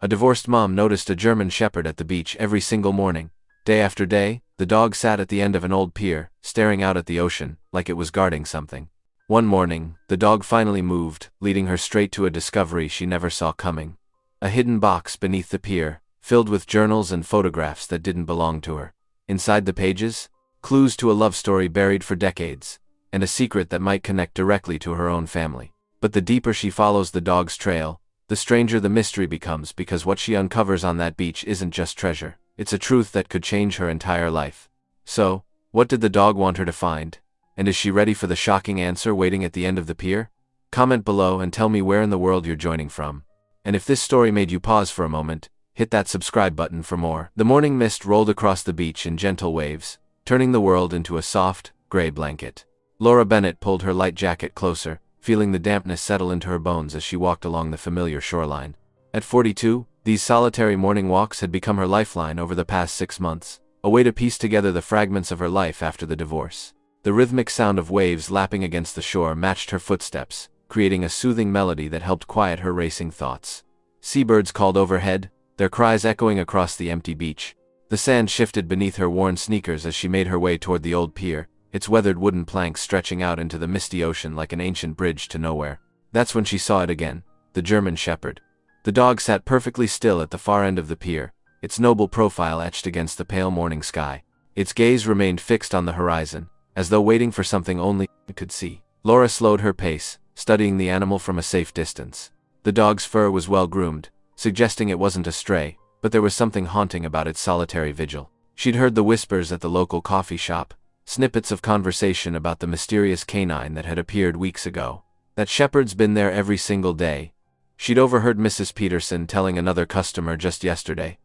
A divorced mom noticed a German Shepherd at the beach every single morning. Day after day, the dog sat at the end of an old pier, staring out at the ocean, like it was guarding something. One morning, the dog finally moved, leading her straight to a discovery she never saw coming. A hidden box beneath the pier, filled with journals and photographs that didn't belong to her. Inside the pages, clues to a love story buried for decades, and a secret that might connect directly to her own family. But the deeper she follows the dog's trail, the stranger the mystery becomes, because what she uncovers on that beach isn't just treasure. It's a truth that could change her entire life. So, what did the dog want her to find? And is she ready for the shocking answer waiting at the end of the pier? Comment below and tell me where in the world you're joining from. And if this story made you pause for a moment, hit that subscribe button for more. The morning mist rolled across the beach in gentle waves, turning the world into a soft, gray blanket. Laura Bennett pulled her light jacket closer, feeling the dampness settle into her bones as she walked along the familiar shoreline. At 42, these solitary morning walks had become her lifeline over the past 6 months, a way to piece together the fragments of her life after the divorce. The rhythmic sound of waves lapping against the shore matched her footsteps, creating a soothing melody that helped quiet her racing thoughts. Seabirds called overhead, their cries echoing across the empty beach. The sand shifted beneath her worn sneakers as she made her way toward the old pier, its weathered wooden planks stretching out into the misty ocean like an ancient bridge to nowhere. That's when she saw it again, the German Shepherd. The dog sat perfectly still at the far end of the pier, its noble profile etched against the pale morning sky. Its gaze remained fixed on the horizon, as though waiting for something only it could see. Laura slowed her pace, studying the animal from a safe distance. The dog's fur was well groomed, suggesting it wasn't a stray, but there was something haunting about its solitary vigil. She'd heard the whispers at the local coffee shop, snippets of conversation about the mysterious canine that had appeared weeks ago. That shepherd's been there every single day. She'd overheard Mrs. Peterson telling another customer just yesterday.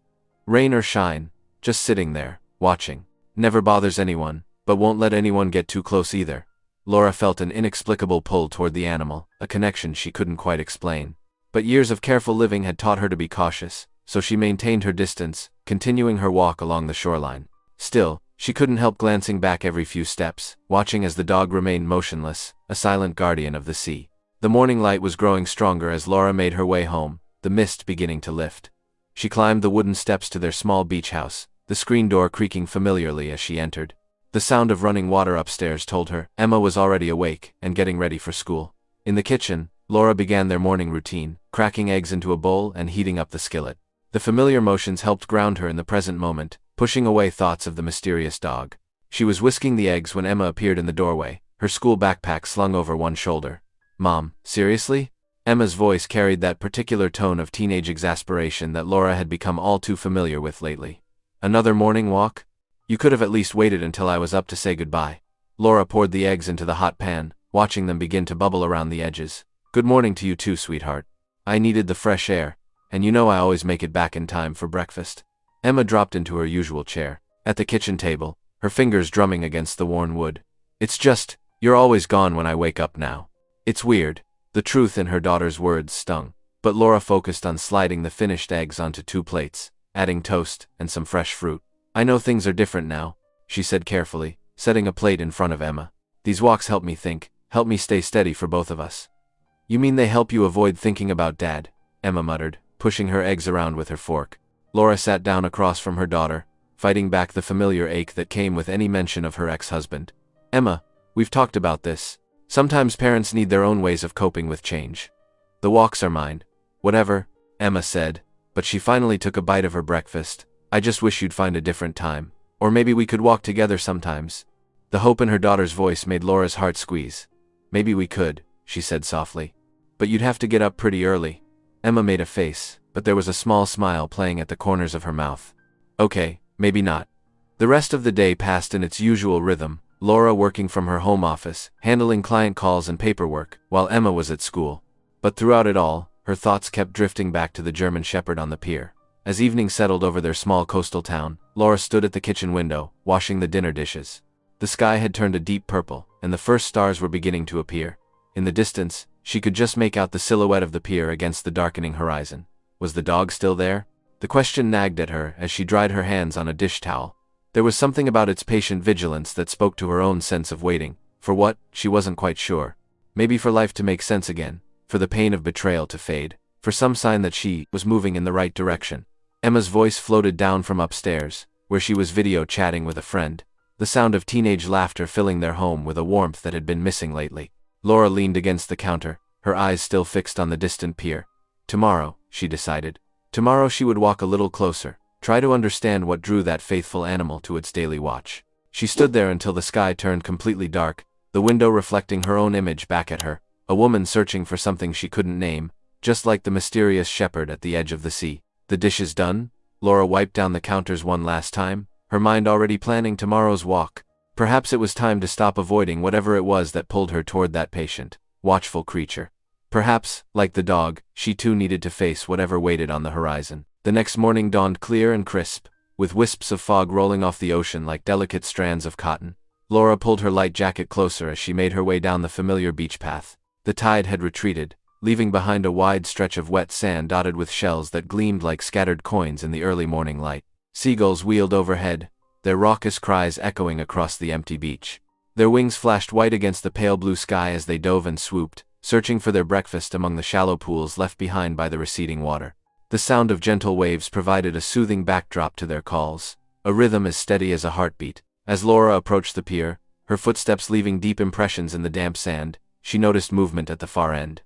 Rain or shine, just sitting there, watching. Never bothers anyone, but won't let anyone get too close either. Laura felt an inexplicable pull toward the animal, a connection she couldn't quite explain. But years of careful living had taught her to be cautious, so she maintained her distance, continuing her walk along the shoreline. Still, she couldn't help glancing back every few steps, watching as the dog remained motionless, a silent guardian of the sea. The morning light was growing stronger as Laura made her way home, the mist beginning to lift. She climbed the wooden steps to their small beach house, the screen door creaking familiarly as she entered. The sound of running water upstairs told her Emma was already awake and getting ready for school. In the kitchen, Laura began their morning routine, cracking eggs into a bowl and heating up the skillet. The familiar motions helped ground her in the present moment, pushing away thoughts of the mysterious dog. She was whisking the eggs when Emma appeared in the doorway, her school backpack slung over one shoulder. "Mom, seriously?" Emma's voice carried that particular tone of teenage exasperation that Laura had become all too familiar with lately. "Another morning walk? You could have at least waited until I was up to say goodbye." Laura poured the eggs into the hot pan, watching them begin to bubble around the edges. "Good morning to you too, sweetheart. I needed the fresh air, and you know I always make it back in time for breakfast." Emma dropped into her usual chair, at the kitchen table, her fingers drumming against the worn wood. "It's just, you're always gone when I wake up now." It's weird. The truth in her daughter's words stung, but Laura focused on sliding the finished eggs onto 2 plates, adding toast and some fresh fruit. "I know things are different now," she said carefully, setting a plate in front of Emma. "These walks help me think, help me stay steady for both of us." "You mean they help you avoid thinking about Dad?" Emma muttered, pushing her eggs around with her fork. Laura sat down across from her daughter, fighting back the familiar ache that came with any mention of her ex-husband. "Emma, we've talked about this. Sometimes parents need their own ways of coping with change. The walks are mine." "Whatever," Emma said, but she finally took a bite of her breakfast. "I just wish you'd find a different time. Or maybe we could walk together sometimes." The hope in her daughter's voice made Laura's heart squeeze. "Maybe we could," she said softly. "But you'd have to get up pretty early." Emma made a face, but there was a small smile playing at the corners of her mouth. "Okay, maybe not." The rest of the day passed in its usual rhythm, Laura working from her home office, handling client calls and paperwork, while Emma was at school. But throughout it all, her thoughts kept drifting back to the German Shepherd on the pier. As evening settled over their small coastal town, Laura stood at the kitchen window, washing the dinner dishes. The sky had turned a deep purple, and the first stars were beginning to appear. In the distance, she could just make out the silhouette of the pier against the darkening horizon. Was the dog still there? The question nagged at her as she dried her hands on a dish towel. There was something about its patient vigilance that spoke to her own sense of waiting. For what, she wasn't quite sure. Maybe for life to make sense again, for the pain of betrayal to fade, for some sign that she was moving in the right direction. Emma's voice floated down from upstairs, where she was video chatting with a friend, the sound of teenage laughter filling their home with a warmth that had been missing lately. Laura leaned against the counter, her eyes still fixed on the distant pier. Tomorrow, she decided. Tomorrow she would walk a little closer, try to understand what drew that faithful animal to its daily watch. She stood there until the sky turned completely dark, the window reflecting her own image back at her, a woman searching for something she couldn't name, just like the mysterious shepherd at the edge of the sea. The dishes done? Laura wiped down the counters one last time, her mind already planning tomorrow's walk. Perhaps it was time to stop avoiding whatever it was that pulled her toward that patient, watchful creature. Perhaps, like the dog, she too needed to face whatever waited on the horizon. The next morning dawned clear and crisp, with wisps of fog rolling off the ocean like delicate strands of cotton. Laura pulled her light jacket closer as she made her way down the familiar beach path. The tide had retreated, leaving behind a wide stretch of wet sand dotted with shells that gleamed like scattered coins in the early morning light. Seagulls wheeled overhead, their raucous cries echoing across the empty beach. Their wings flashed white against the pale blue sky as they dove and swooped, searching for their breakfast among the shallow pools left behind by the receding water. The sound of gentle waves provided a soothing backdrop to their calls, a rhythm as steady as a heartbeat. As Laura approached the pier, her footsteps leaving deep impressions in the damp sand, she noticed movement at the far end.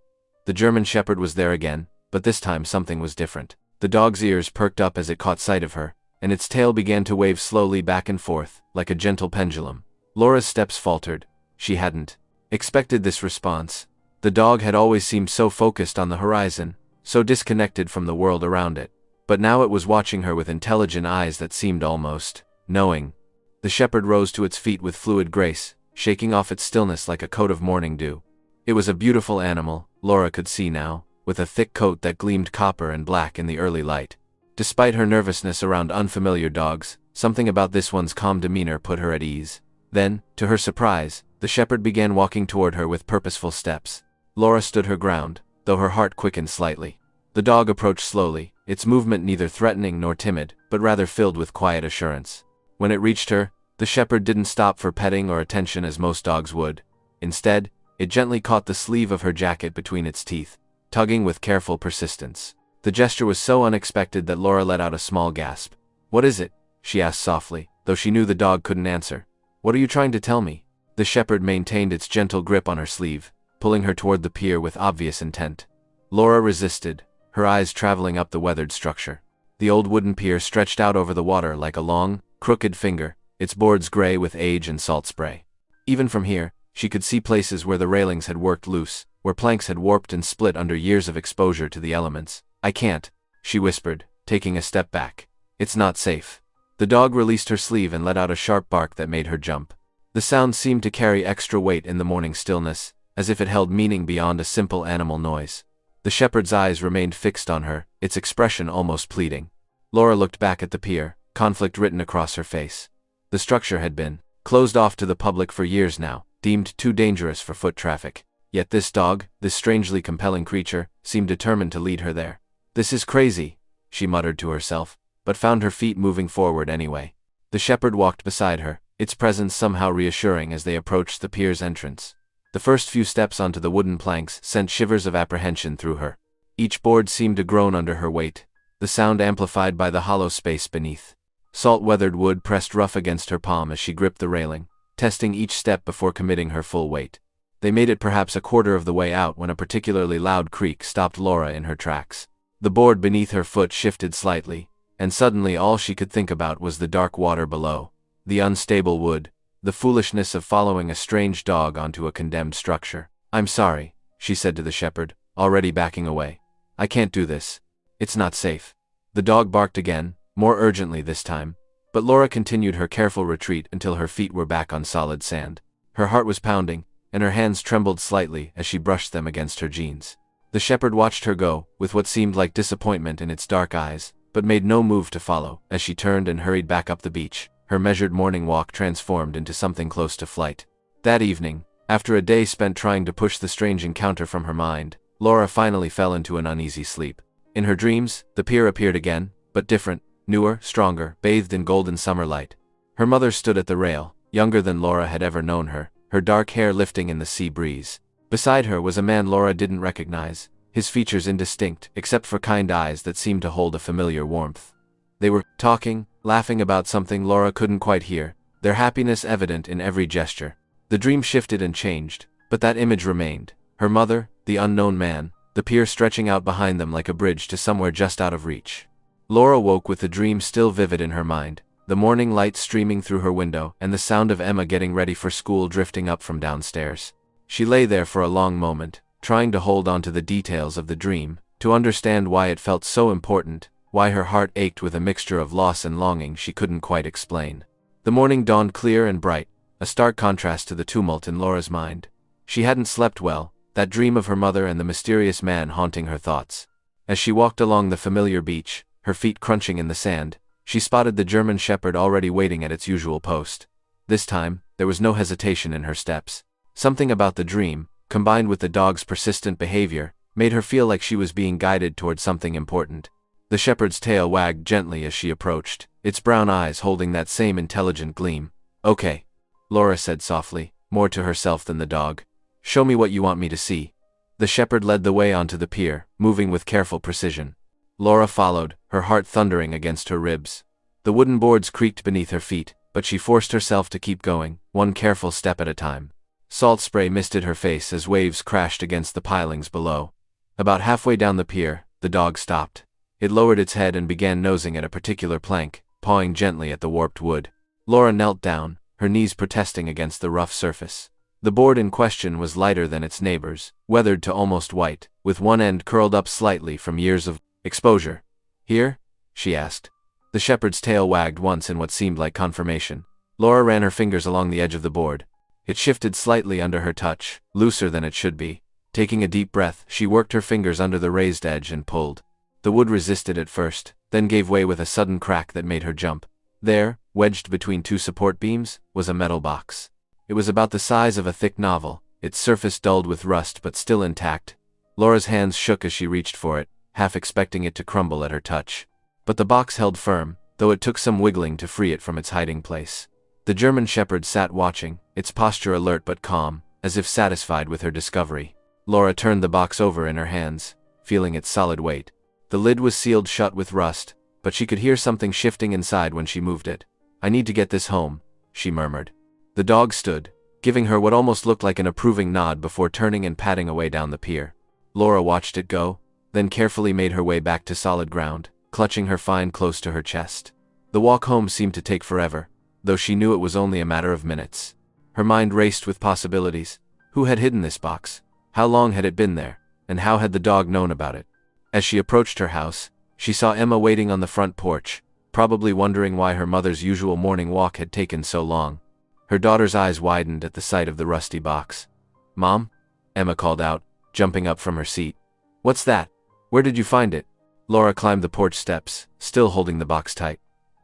The German shepherd was there again, but this time something was different. The dog's ears perked up as it caught sight of her, and its tail began to wave slowly back and forth, like a gentle pendulum. Laura's steps faltered. She hadn't expected this response. The dog had always seemed so focused on the horizon, so disconnected from the world around it. But now it was watching her with intelligent eyes that seemed almost knowing. The shepherd rose to its feet with fluid grace, shaking off its stillness like a coat of morning dew. It was a beautiful animal, Laura could see now, with a thick coat that gleamed copper and black in the early light. Despite her nervousness around unfamiliar dogs, something about this one's calm demeanor put her at ease. Then, to her surprise, the shepherd began walking toward her with purposeful steps. Laura stood her ground, though her heart quickened slightly. The dog approached slowly, its movement neither threatening nor timid, but rather filled with quiet assurance. When it reached her, the shepherd didn't stop for petting or attention as most dogs would. Instead, it gently caught the sleeve of her jacket between its teeth, tugging with careful persistence. The gesture was so unexpected that Laura let out a small gasp. "What is it?" she asked softly, though she knew the dog couldn't answer. "What are you trying to tell me?" The shepherd maintained its gentle grip on her sleeve, pulling her toward the pier with obvious intent. Laura resisted, her eyes traveling up the weathered structure. The old wooden pier stretched out over the water like a long, crooked finger, its boards gray with age and salt spray. Even from here, she could see places where the railings had worked loose, where planks had warped and split under years of exposure to the elements. "I can't," she whispered, taking a step back. "It's not safe." The dog released her sleeve and let out a sharp bark that made her jump. The sound seemed to carry extra weight in the morning stillness, as if it held meaning beyond a simple animal noise. The shepherd's eyes remained fixed on her, its expression almost pleading. Laura looked back at the pier, conflict written across her face. The structure had been closed off to the public for years now, deemed too dangerous for foot traffic. Yet this dog, this strangely compelling creature, seemed determined to lead her there. "This is crazy," she muttered to herself, but found her feet moving forward anyway. The shepherd walked beside her, its presence somehow reassuring as they approached the pier's entrance. The first few steps onto the wooden planks sent shivers of apprehension through her. Each board seemed to groan under her weight, the sound amplified by the hollow space beneath. Salt-weathered wood pressed rough against her palm as she gripped the railing, testing each step before committing her full weight. They made it perhaps a quarter of the way out when a particularly loud creak stopped Laura in her tracks. The board beneath her foot shifted slightly, and suddenly all she could think about was the dark water below, the unstable wood, the foolishness of following a strange dog onto a condemned structure. "I'm sorry," she said to the shepherd, already backing away. "I can't do this. It's not safe." The dog barked again, more urgently this time, but Laura continued her careful retreat until her feet were back on solid sand. Her heart was pounding, and her hands trembled slightly as she brushed them against her jeans. The shepherd watched her go, with what seemed like disappointment in its dark eyes, but made no move to follow. As she turned and hurried back up the beach, her measured morning walk transformed into something close to flight. That evening, after a day spent trying to push the strange encounter from her mind, Laura finally fell into an uneasy sleep. In her dreams, the pier appeared again, but different, newer, stronger, bathed in golden summer light. Her mother stood at the rail, younger than Laura had ever known her, her dark hair lifting in the sea breeze. Beside her was a man Laura didn't recognize, his features indistinct, except for kind eyes that seemed to hold a familiar warmth. They were talking, laughing about something Laura couldn't quite hear, their happiness evident in every gesture. The dream shifted and changed, but that image remained. Her mother, the unknown man, the pier stretching out behind them like a bridge to somewhere just out of reach. Laura woke with the dream still vivid in her mind, the morning light streaming through her window and the sound of Emma getting ready for school drifting up from downstairs. She lay there for a long moment, trying to hold on to the details of the dream, to understand why it felt so important, why her heart ached with a mixture of loss and longing she couldn't quite explain. The morning dawned clear and bright, a stark contrast to the tumult in Laura's mind. She hadn't slept well, that dream of her mother and the mysterious man haunting her thoughts. As she walked along the familiar beach, her feet crunching in the sand, she spotted the German Shepherd already waiting at its usual post. This time, there was no hesitation in her steps. Something about the dream, combined with the dog's persistent behavior, made her feel like she was being guided toward something important. The shepherd's tail wagged gently as she approached, its brown eyes holding that same intelligent gleam. "Okay," Laura said softly, more to herself than the dog. "Show me what you want me to see." The shepherd led the way onto the pier, moving with careful precision. Laura followed, her heart thundering against her ribs. The wooden boards creaked beneath her feet, but she forced herself to keep going, one careful step at a time. Salt spray misted her face as waves crashed against the pilings below. About halfway down the pier, the dog stopped. It lowered its head and began nosing at a particular plank, pawing gently at the warped wood. Laura knelt down, her knees protesting against the rough surface. The board in question was lighter than its neighbors, weathered to almost white, with one end curled up slightly from years of exposure. "Here?" she asked. The shepherd's tail wagged once in what seemed like confirmation. Laura ran her fingers along the edge of the board. It shifted slightly under her touch, looser than it should be. Taking a deep breath, she worked her fingers under the raised edge and pulled. The wood resisted at first, then gave way with a sudden crack that made her jump. There, wedged between two support beams, was a metal box. It was about the size of a thick novel, its surface dulled with rust but still intact. Laura's hands shook as she reached for it, half expecting it to crumble at her touch. But the box held firm, though it took some wiggling to free it from its hiding place. The German Shepherd sat watching, its posture alert but calm, as if satisfied with her discovery. Laura turned the box over in her hands, feeling its solid weight. The lid was sealed shut with rust, but she could hear something shifting inside when she moved it. "I need to get this home," she murmured. The dog stood, giving her what almost looked like an approving nod before turning and padding away down the pier. Laura watched it go, then carefully made her way back to solid ground, clutching her find close to her chest. The walk home seemed to take forever, though she knew it was only a matter of minutes. Her mind raced with possibilities. Who had hidden this box? How long had it been there? And how had the dog known about it? As she approached her house, she saw Emma waiting on the front porch, probably wondering why her mother's usual morning walk had taken so long. Her daughter's eyes widened at the sight of the rusty box. "Mom?" Emma called out, jumping up from her seat. "What's that? Where did you find it?" Laura climbed the porch steps, still holding the box tight.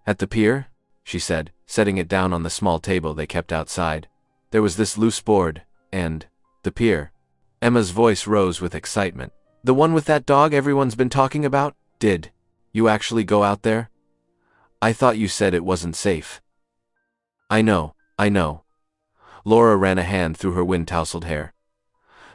"At the pier?" she said, setting it down on the small table they kept outside. "There was this loose board, and the pier." Emma's voice rose with excitement. "The one with that dog everyone's been talking about? Did you actually go out there? I thought you said it wasn't safe." I know. Laura ran a hand through her wind-tousled hair.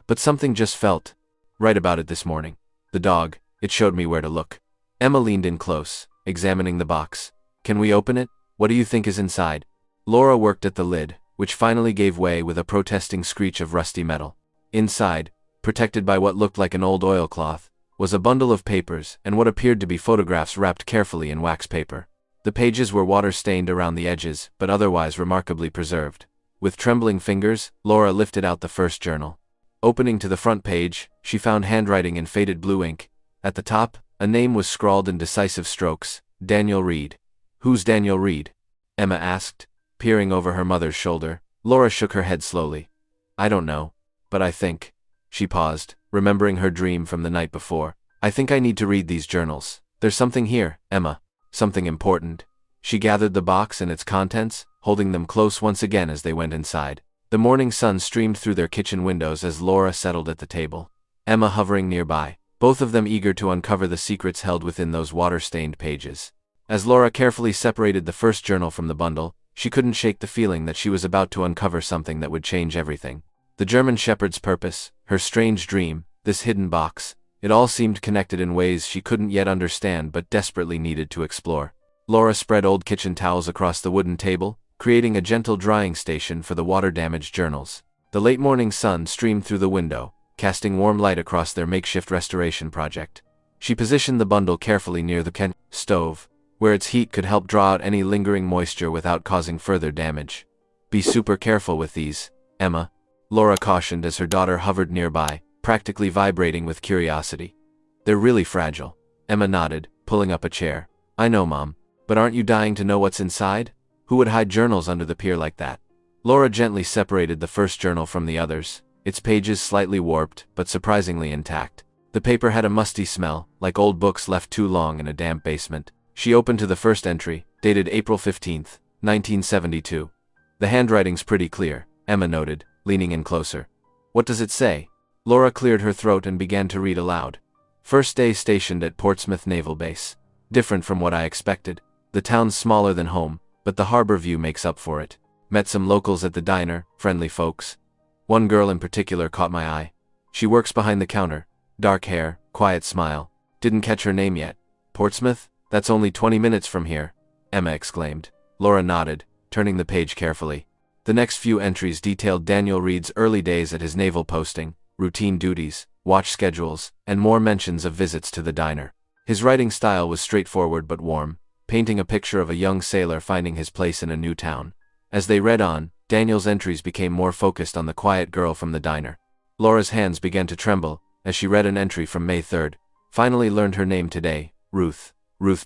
"But something just felt right about it this morning. The dog, it showed me where to look." Emma leaned in close, examining the box. "Can we open it? What do you think is inside?" Laura worked at the lid, which finally gave way with a protesting screech of rusty metal. Inside, protected by what looked like an old oilcloth, was a bundle of papers and what appeared to be photographs wrapped carefully in wax paper. The pages were water-stained around the edges, but otherwise remarkably preserved. With trembling fingers, Laura lifted out the first journal. Opening to the front page, she found handwriting in faded blue ink. At the top, a name was scrawled in decisive strokes: Daniel Reed. "Who's Daniel Reed?" Emma asked, peering over her mother's shoulder. Laura shook her head slowly. "I don't know, but I think..." She paused, remembering her dream from the night before. "I think I need to read these journals. There's something here, Emma. Something important." She gathered the box and its contents, holding them close once again as they went inside. The morning sun streamed through their kitchen windows as Laura settled at the table, Emma hovering nearby, both of them eager to uncover the secrets held within those water-stained pages. As Laura carefully separated the first journal from the bundle, she couldn't shake the feeling that she was about to uncover something that would change everything. The German Shepherd's purpose, her strange dream, this hidden box, It all seemed connected in ways she couldn't yet understand but desperately needed to explore. Laura spread old kitchen towels across the wooden table, creating a gentle drying station for the water-damaged journals. The late morning sun streamed through the window, casting warm light across their makeshift restoration project. She positioned the bundle carefully near the stove, where its heat could help draw out any lingering moisture without causing further damage. "Be super careful with these, Emma," Laura cautioned as her daughter hovered nearby, practically vibrating with curiosity. "They're really fragile." Emma nodded, pulling up a chair. "I know, Mom. But aren't you dying to know what's inside? Who would hide journals under the pier like that?" Laura gently separated the first journal from the others, its pages slightly warped but surprisingly intact. The paper had a musty smell, like old books left too long in a damp basement. She opened to the first entry, dated April 15th, 1972. "The handwriting's pretty clear," Emma noted, leaning in closer. "What does it say?" Laura cleared her throat and began to read aloud. "First day stationed at Portsmouth Naval Base. Different from what I expected. The town's smaller than home, but the harbor view makes up for it. Met some locals at the diner, friendly folks. One girl in particular caught my eye. She works behind the counter. Dark hair, quiet smile. Didn't catch her name yet." "Portsmouth? That's only 20 minutes from here," Emma exclaimed. Laura nodded, turning the page carefully. The next few entries detailed Daniel Reed's early days at his naval posting, routine duties, watch schedules, and more mentions of visits to the diner. His writing style was straightforward but warm, painting a picture of a young sailor finding his place in a new town. As they read on, Daniel's entries became more focused on the quiet girl from the diner. Laura's hands began to tremble as she read an entry from May 3rd. "Finally learned her name today, Ruth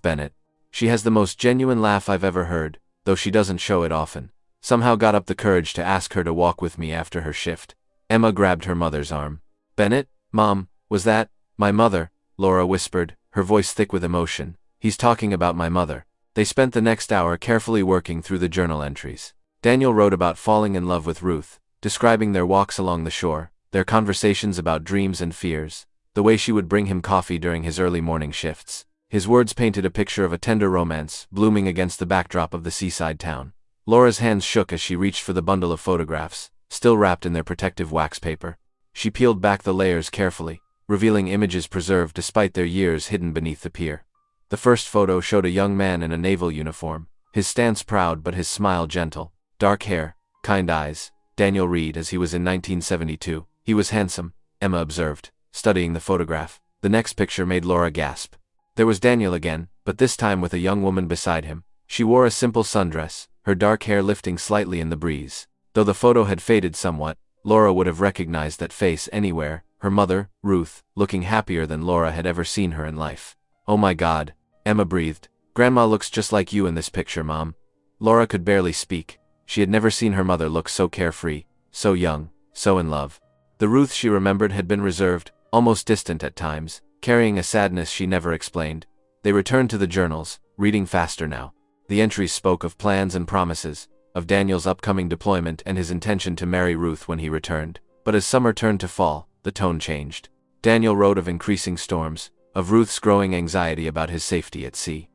Bennett. She has the most genuine laugh I've ever heard, though she doesn't show it often. Somehow got up the courage to ask her to walk with me after her shift." Emma grabbed her mother's arm. "Bennett? Mom, was that my mother?" Laura whispered, her voice thick with emotion. "He's talking about my mother." They spent the next hour carefully working through the journal entries. Daniel wrote about falling in love with Ruth, describing their walks along the shore, their conversations about dreams and fears, the way she would bring him coffee during his early morning shifts. His words painted a picture of a tender romance, blooming against the backdrop of the seaside town. Laura's hands shook as she reached for the bundle of photographs, still wrapped in their protective wax paper. She peeled back the layers carefully, revealing images preserved despite their years hidden beneath the pier. The first photo showed a young man in a naval uniform, his stance proud but his smile gentle. Dark hair, kind eyes, Daniel Reed as he was in 1972. "He was handsome," Emma observed, studying the photograph. The next picture made Laura gasp. There was Daniel again, but this time with a young woman beside him. She wore a simple sundress, her dark hair lifting slightly in the breeze. Though the photo had faded somewhat, Laura would have recognized that face anywhere. Her mother, Ruth, looking happier than Laura had ever seen her in life. "Oh my God," Emma breathed. "Grandma looks just like you in this picture, Mom." Laura could barely speak. She had never seen her mother look so carefree, so young, so in love. The Ruth she remembered had been reserved, almost distant at times, carrying a sadness she never explained. They returned to the journals, reading faster now. The entries spoke of plans and promises, of Daniel's upcoming deployment and his intention to marry Ruth when he returned. But as summer turned to fall, the tone changed. Daniel wrote of increasing storms, of Ruth's growing anxiety about his safety at sea.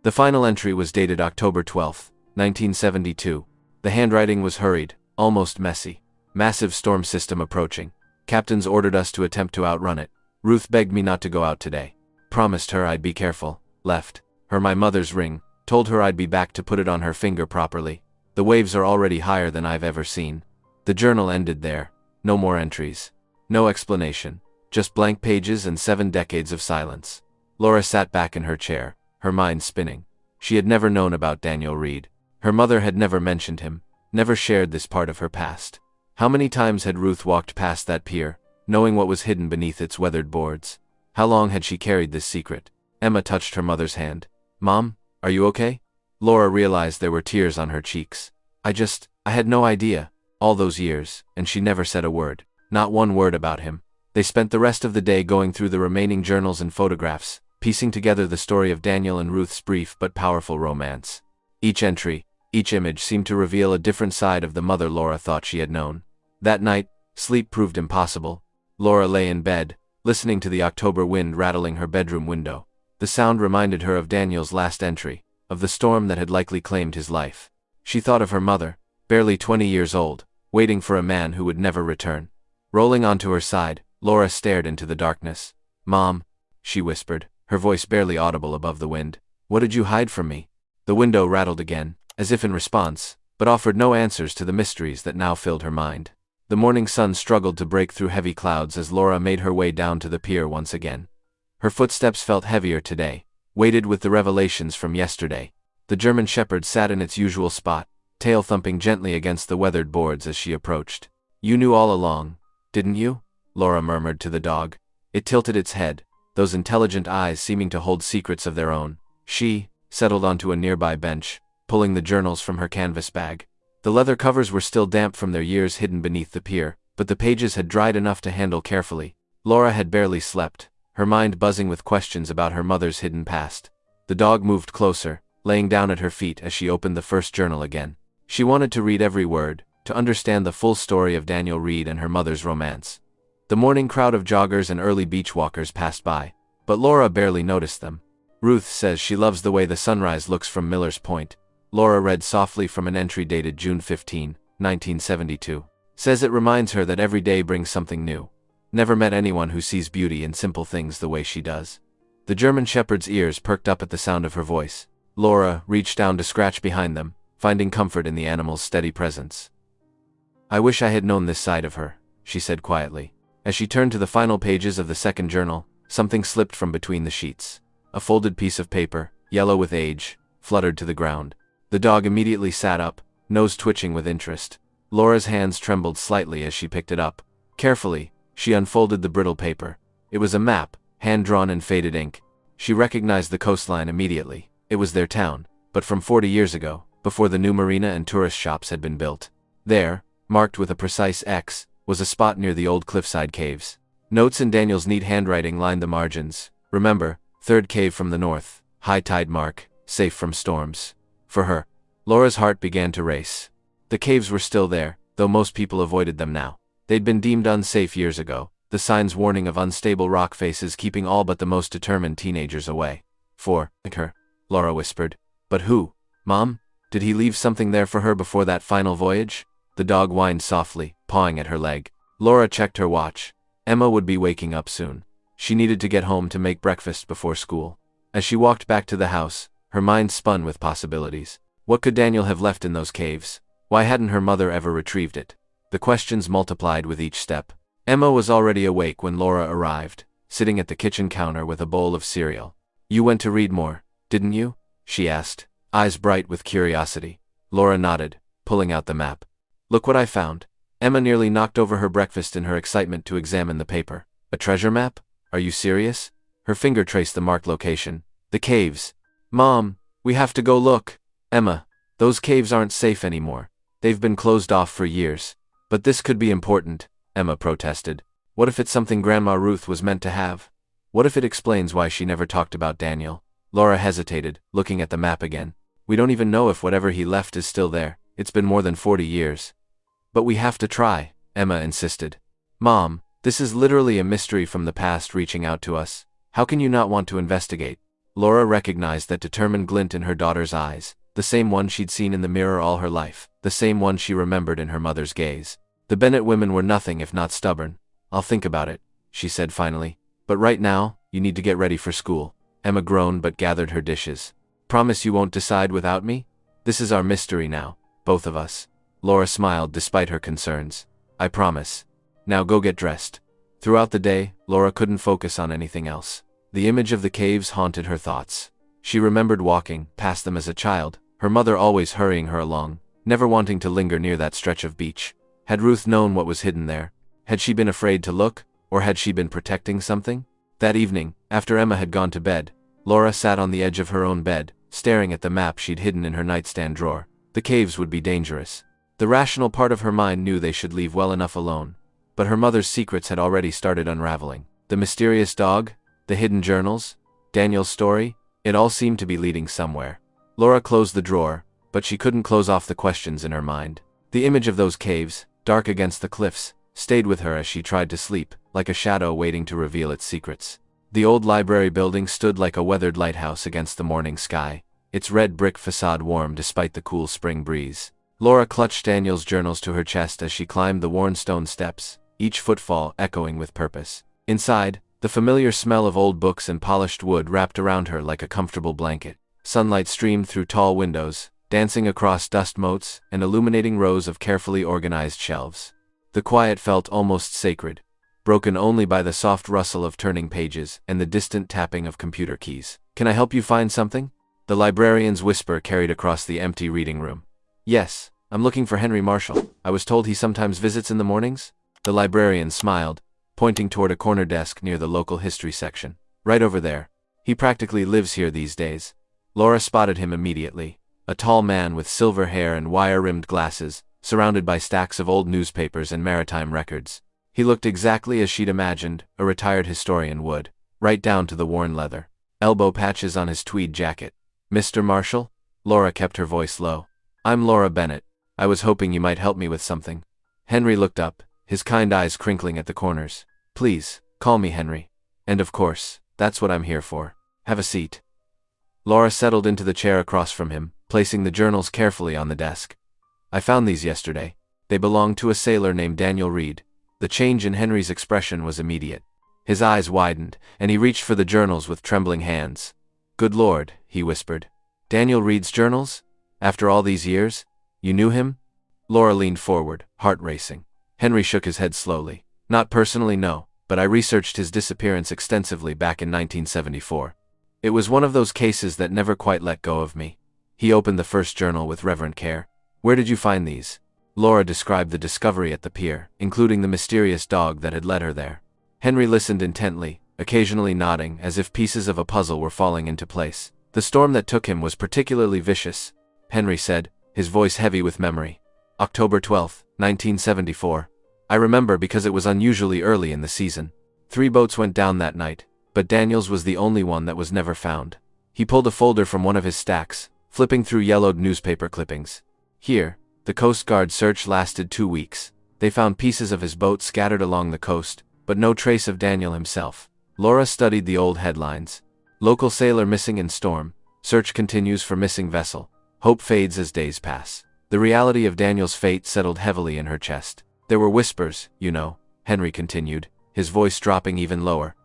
The final entry was dated October 12, 1972. The handwriting was hurried, almost messy. "Massive storm system approaching. Captains ordered us to attempt to outrun it. Ruth begged me not to go out today. Promised her I'd be careful. Left her my mother's ring. Told her I'd be back to put it on her finger properly. The waves are already higher than I've ever seen." The journal ended there. No more entries. No explanation. Just blank pages and 7 decades of silence. Laura sat back in her chair, her mind spinning. She had never known about Daniel Reed. Her mother had never mentioned him, never shared this part of her past. How many times had Ruth walked past that pier, knowing what was hidden beneath its weathered boards? How long had she carried this secret? Emma touched her mother's hand. "Mom, are you okay?" Laura realized there were tears on her cheeks. I had no idea. All those years, and she never said a word. Not one word about him. They spent the rest of the day going through the remaining journals and photographs, piecing together the story of Daniel and Ruth's brief but powerful romance. Each entry, each image seemed to reveal a different side of the mother Laura thought she had known. That night, sleep proved impossible. Laura lay in bed, listening to the October wind rattling her bedroom window. The sound reminded her of Daniel's last entry, of the storm that had likely claimed his life. She thought of her mother, barely 20 years old, waiting for a man who would never return. Rolling onto her side, Laura stared into the darkness. Mom, she whispered, her voice barely audible above the wind. What did you hide from me? The window rattled again, as if in response, but offered no answers to the mysteries that now filled her mind. The morning sun struggled to break through heavy clouds as Laura made her way down to the pier once again. Her footsteps felt heavier today, weighted with the revelations from yesterday. The German Shepherd sat in its usual spot, tail thumping gently against the weathered boards as she approached. You knew all along, didn't you? Laura murmured to the dog. It tilted its head, those intelligent eyes seeming to hold secrets of their own. She settled onto a nearby bench, pulling the journals from her canvas bag. The leather covers were still damp from their years hidden beneath the pier, but the pages had dried enough to handle carefully. Laura had barely slept, her mind buzzing with questions about her mother's hidden past. The dog moved closer, laying down at her feet as she opened the first journal again. She wanted to read every word, to understand the full story of Daniel Reed and her mother's romance. The morning crowd of joggers and early beach walkers passed by, but Laura barely noticed them. Ruth says she loves the way the sunrise looks from Miller's Point. Laura read softly from an entry dated June 15, 1972. Says it reminds her that every day brings something new. Never met anyone who sees beauty in simple things the way she does. The German Shepherd's ears perked up at the sound of her voice. Laura reached down to scratch behind them, finding comfort in the animal's steady presence. I wish I had known this side of her, she said quietly. As she turned to the final pages of the second journal, something slipped from between the sheets. A folded piece of paper, yellow with age, fluttered to the ground. The dog immediately sat up, nose twitching with interest. Laura's hands trembled slightly as she picked it up. Carefully, she unfolded the brittle paper. It was a map, hand-drawn in faded ink. She recognized the coastline immediately. It was their town, but from 40 years ago, before the new marina and tourist shops had been built. There, marked with a precise X, was a spot near the old cliffside caves. Notes in Daniel's neat handwriting lined the margins. Remember, third cave from the north, high tide mark, safe from storms. For her, Laura's heart began to race. The caves were still there, though most people avoided them now. They'd been deemed unsafe years ago, the signs warning of unstable rock faces keeping all but the most determined teenagers away. For her, Laura whispered. But who? Mom? Did he leave something there for her before that final voyage? The dog whined softly, pawing at her leg. Laura checked her watch. Emma would be waking up soon. She needed to get home to make breakfast before school. As she walked back to the house, her mind spun with possibilities. What could Daniel have left in those caves? Why hadn't her mother ever retrieved it? The questions multiplied with each step. Emma was already awake when Laura arrived, sitting at the kitchen counter with a bowl of cereal. You went to read more, didn't you? She asked, eyes bright with curiosity. Laura nodded, pulling out the map. Look what I found. Emma nearly knocked over her breakfast in her excitement to examine the paper. A treasure map? Are you serious? Her finger traced the marked location. The caves. Mom, we have to go look. Emma, those caves aren't safe anymore. They've been closed off for years. But this could be important, Emma protested. What if it's something Grandma Ruth was meant to have? What if it explains why she never talked about Daniel? Laura hesitated, looking at the map again. We don't even know if whatever he left is still there. It's been more than 40 years. But we have to try, Emma insisted. Mom, this is literally a mystery from the past reaching out to us. How can you not want to investigate? Laura recognized that determined glint in her daughter's eyes, the same one she'd seen in the mirror all her life, the same one she remembered in her mother's gaze. The Bennett women were nothing if not stubborn. I'll think about it, she said finally. But right now, you need to get ready for school. Emma groaned but gathered her dishes. Promise you won't decide without me? This is our mystery now, both of us. Laura smiled despite her concerns. I promise. Now go get dressed. Throughout the day, Laura couldn't focus on anything else. The image of the caves haunted her thoughts. She remembered walking past them as a child, her mother always hurrying her along, never wanting to linger near that stretch of beach. Had Ruth known what was hidden there? Had she been afraid to look, or had she been protecting something? That evening, after Emma had gone to bed, Laura sat on the edge of her own bed, staring at the map she'd hidden in her nightstand drawer. The caves would be dangerous. The rational part of her mind knew they should leave well enough alone. But her mother's secrets had already started unraveling. The mysterious dog, the hidden journals, Daniel's story, it all seemed to be leading somewhere. Laura closed the drawer, but she couldn't close off the questions in her mind. The image of those caves, dark against the cliffs, stayed with her as she tried to sleep, like a shadow waiting to reveal its secrets. The old library building stood like a weathered lighthouse against the morning sky, its red brick facade warm despite the cool spring breeze. Laura clutched Daniel's journals to her chest as she climbed the worn stone steps, each footfall echoing with purpose. Inside, The familiar smell of old books and polished wood wrapped around her like a comfortable blanket. Sunlight streamed through tall windows, dancing across dust motes and illuminating rows of carefully organized shelves. The quiet felt almost sacred, broken only by the soft rustle of turning pages and the distant tapping of computer keys. "Can I help you find something?" The librarian's whisper carried across the empty reading room. "Yes, I'm looking for Henry Marshall. I was told he sometimes visits in the mornings." The librarian smiled, pointing toward a corner desk near the local history section. "Right over there. He practically lives here these days." Laura spotted him immediately. A tall man with silver hair and wire-rimmed glasses, surrounded by stacks of old newspapers and maritime records. He looked exactly as she'd imagined a retired historian would, right down to the worn leather elbow patches on his tweed jacket. "Mr. Marshall?" Laura kept her voice low. "I'm Laura Bennett. I was hoping you might help me with something." Henry looked up, his kind eyes crinkling at the corners. "Please, call me Henry. And of course, that's what I'm here for. Have a seat." Laura settled into the chair across from him, placing the journals carefully on the desk. "I found these yesterday. They belonged to a sailor named Daniel Reed." The change in Henry's expression was immediate. His eyes widened, and he reached for the journals with trembling hands. "Good Lord," he whispered. "Daniel Reed's journals? After all these years? You knew him?" Laura leaned forward, heart racing. Henry shook his head slowly. "Not personally, no, but I researched his disappearance extensively back in 1974. It was one of those cases that never quite let go of me." He opened the first journal with reverent care. "Where did you find these?" Laura described the discovery at the pier, including the mysterious dog that had led her there. Henry listened intently, occasionally nodding as if pieces of a puzzle were falling into place. "The storm that took him was particularly vicious," Henry said, his voice heavy with memory. "October 12, 1974. I remember because it was unusually early in the season. 3 boats went down that night, but Daniel's was the only one that was never found." He pulled a folder from one of his stacks, flipping through yellowed newspaper clippings. "Here, the Coast Guard search lasted 2 weeks. They found pieces of his boat scattered along the coast, but no trace of Daniel himself." Laura studied the old headlines. "Local sailor missing in storm. Search continues for missing vessel. Hope fades as days pass." The reality of Daniel's fate settled heavily in her chest. "There were whispers, you know," Henry continued, his voice dropping even lower,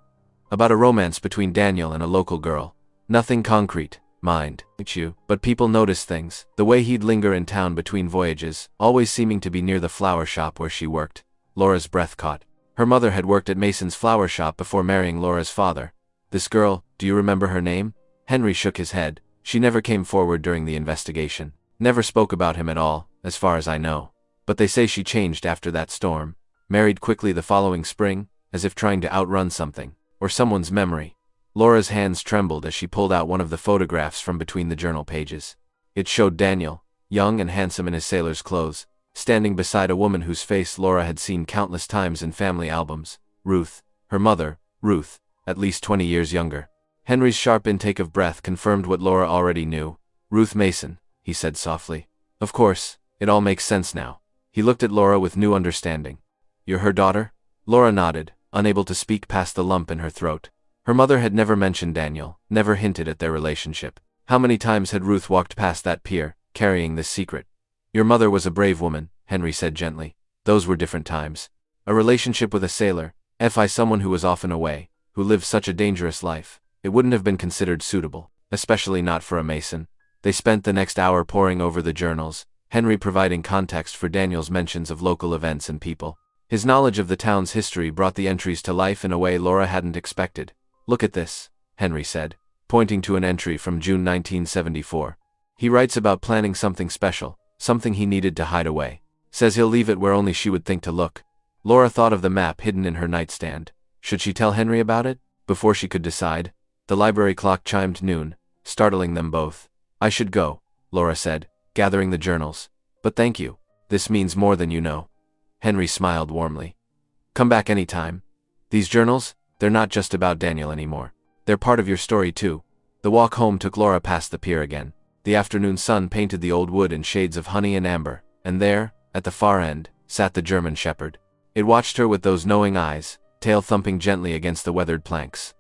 "about a romance between Daniel and a local girl. Nothing concrete, mind you, but people noticed things. The way he'd linger in town between voyages, always seeming to be near the flower shop where she worked." Laura's breath caught. Her mother had worked at Mason's flower shop before marrying Laura's father. "This girl, do you remember her name?" Henry shook his head. "She never came forward during the investigation. Never spoke about him at all, as far as I know. But they say she changed after that storm. Married quickly the following spring, as if trying to outrun something, or someone's memory." Laura's hands trembled as she pulled out one of the photographs from between the journal pages. It showed Daniel, young and handsome in his sailor's clothes, standing beside a woman whose face Laura had seen countless times in family albums. Ruth, her mother, Ruth, at least 20 years younger. Henry's sharp intake of breath confirmed what Laura already knew. "Ruth Mason," he said softly. "Of course, it all makes sense now." He looked at Laura with new understanding. "You're her daughter?" Laura nodded, unable to speak past the lump in her throat. Her mother had never mentioned Daniel, never hinted at their relationship. How many times had Ruth walked past that pier, carrying this secret? "Your mother was a brave woman," Henry said gently. "Those were different times. A relationship with a sailor, someone who was often away, who lived such a dangerous life, it wouldn't have been considered suitable, especially not for a Mason." They spent the next hour poring over the journals, Henry providing context for Daniel's mentions of local events and people. His knowledge of the town's history brought the entries to life in a way Laura hadn't expected. "Look at this," Henry said, pointing to an entry from June 1974. "He writes about planning something special, something he needed to hide away. Says he'll leave it where only she would think to look." Laura thought of the map hidden in her nightstand. Should she tell Henry about it? Before she could decide, the library clock chimed noon, startling them both. "I should go," Laura said, gathering the journals. "But thank you. This means more than you know." Henry smiled warmly. "Come back any time. These journals, they're not just about Daniel anymore. They're part of your story too." The walk home took Laura past the pier again. The afternoon sun painted the old wood in shades of honey and amber, and there, at the far end, sat the German Shepherd. It watched her with those knowing eyes, tail thumping gently against the weathered planks.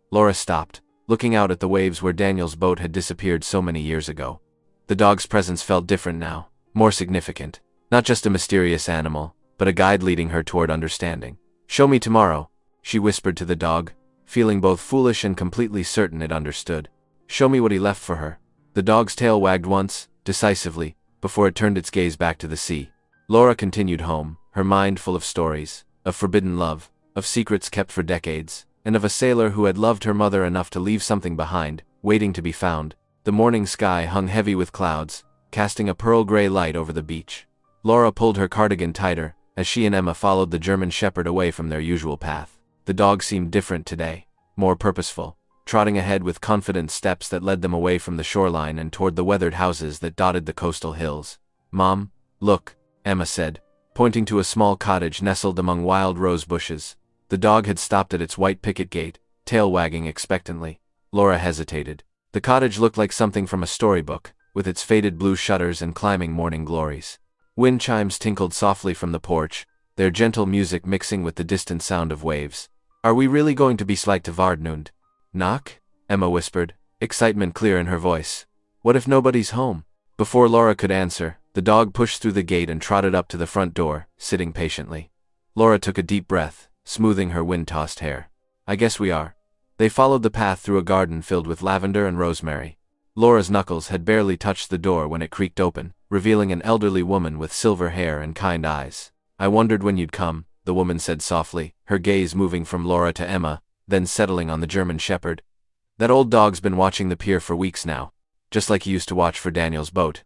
Laura stopped, looking out at the waves where Daniel's boat had disappeared so many years ago. The dog's presence felt different now, more significant. Not just a mysterious animal, but a guide leading her toward understanding. "Show me tomorrow," she whispered to the dog, feeling both foolish and completely certain it understood. Show me what he left for her. The dog's tail wagged once, decisively, before it turned its gaze back to the sea. Laura continued home, her mind full of stories, of forbidden love, of secrets kept for decades, and of a sailor who had loved her mother enough to leave something behind, waiting to be found. The morning sky hung heavy with clouds, casting a pearl-gray light over the beach. Laura pulled her cardigan tighter, as she and Emma followed the German Shepherd away from their usual path. The dog seemed different today, more purposeful, trotting ahead with confident steps that led them away from the shoreline and toward the weathered houses that dotted the coastal hills. "Mom, look," Emma said, pointing to a small cottage nestled among wild rose bushes. The dog had stopped at its white picket gate, tail wagging expectantly. Laura hesitated. The cottage looked like something from a storybook, with its faded blue shutters and climbing morning glories. Wind chimes tinkled softly from the porch, their gentle music mixing with the distant sound of waves. "Are we really going to be Slike to Vardnund? Knock?" Emma whispered, excitement clear in her voice. "What if nobody's home?" Before Laura could answer, the dog pushed through the gate and trotted up to the front door, sitting patiently. Laura took a deep breath, smoothing her wind-tossed hair. "I guess we are." They followed the path through a garden filled with lavender and rosemary. Laura's knuckles had barely touched the door when it creaked open, revealing an elderly woman with silver hair and kind eyes. "I wondered when you'd come," the woman said softly, her gaze moving from Laura to Emma, then settling on the German Shepherd. "That old dog's been watching the pier for weeks now, just like he used to watch for Daniel's boat."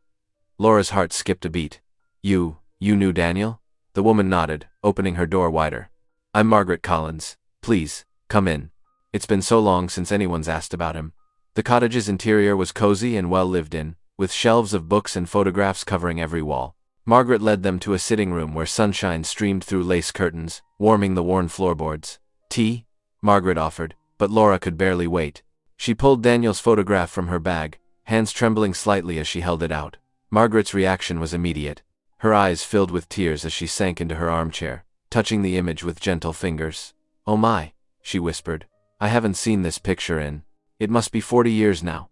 Laura's heart skipped a beat. You knew Daniel?" The woman nodded, opening her door wider. "I'm Margaret Collins. Please, come in. It's been so long since anyone's asked about him." The cottage's interior was cozy and well lived in, with shelves of books and photographs covering every wall. Margaret led them to a sitting room where sunshine streamed through lace curtains, warming the worn floorboards. "Tea?" Margaret offered, but Laura could barely wait. She pulled Daniel's photograph from her bag, hands trembling slightly as she held it out. Margaret's reaction was immediate. Her eyes filled with tears as she sank into her armchair, touching the image with gentle fingers. "Oh my," she whispered. "I haven't seen this picture in. It must be 40 years now."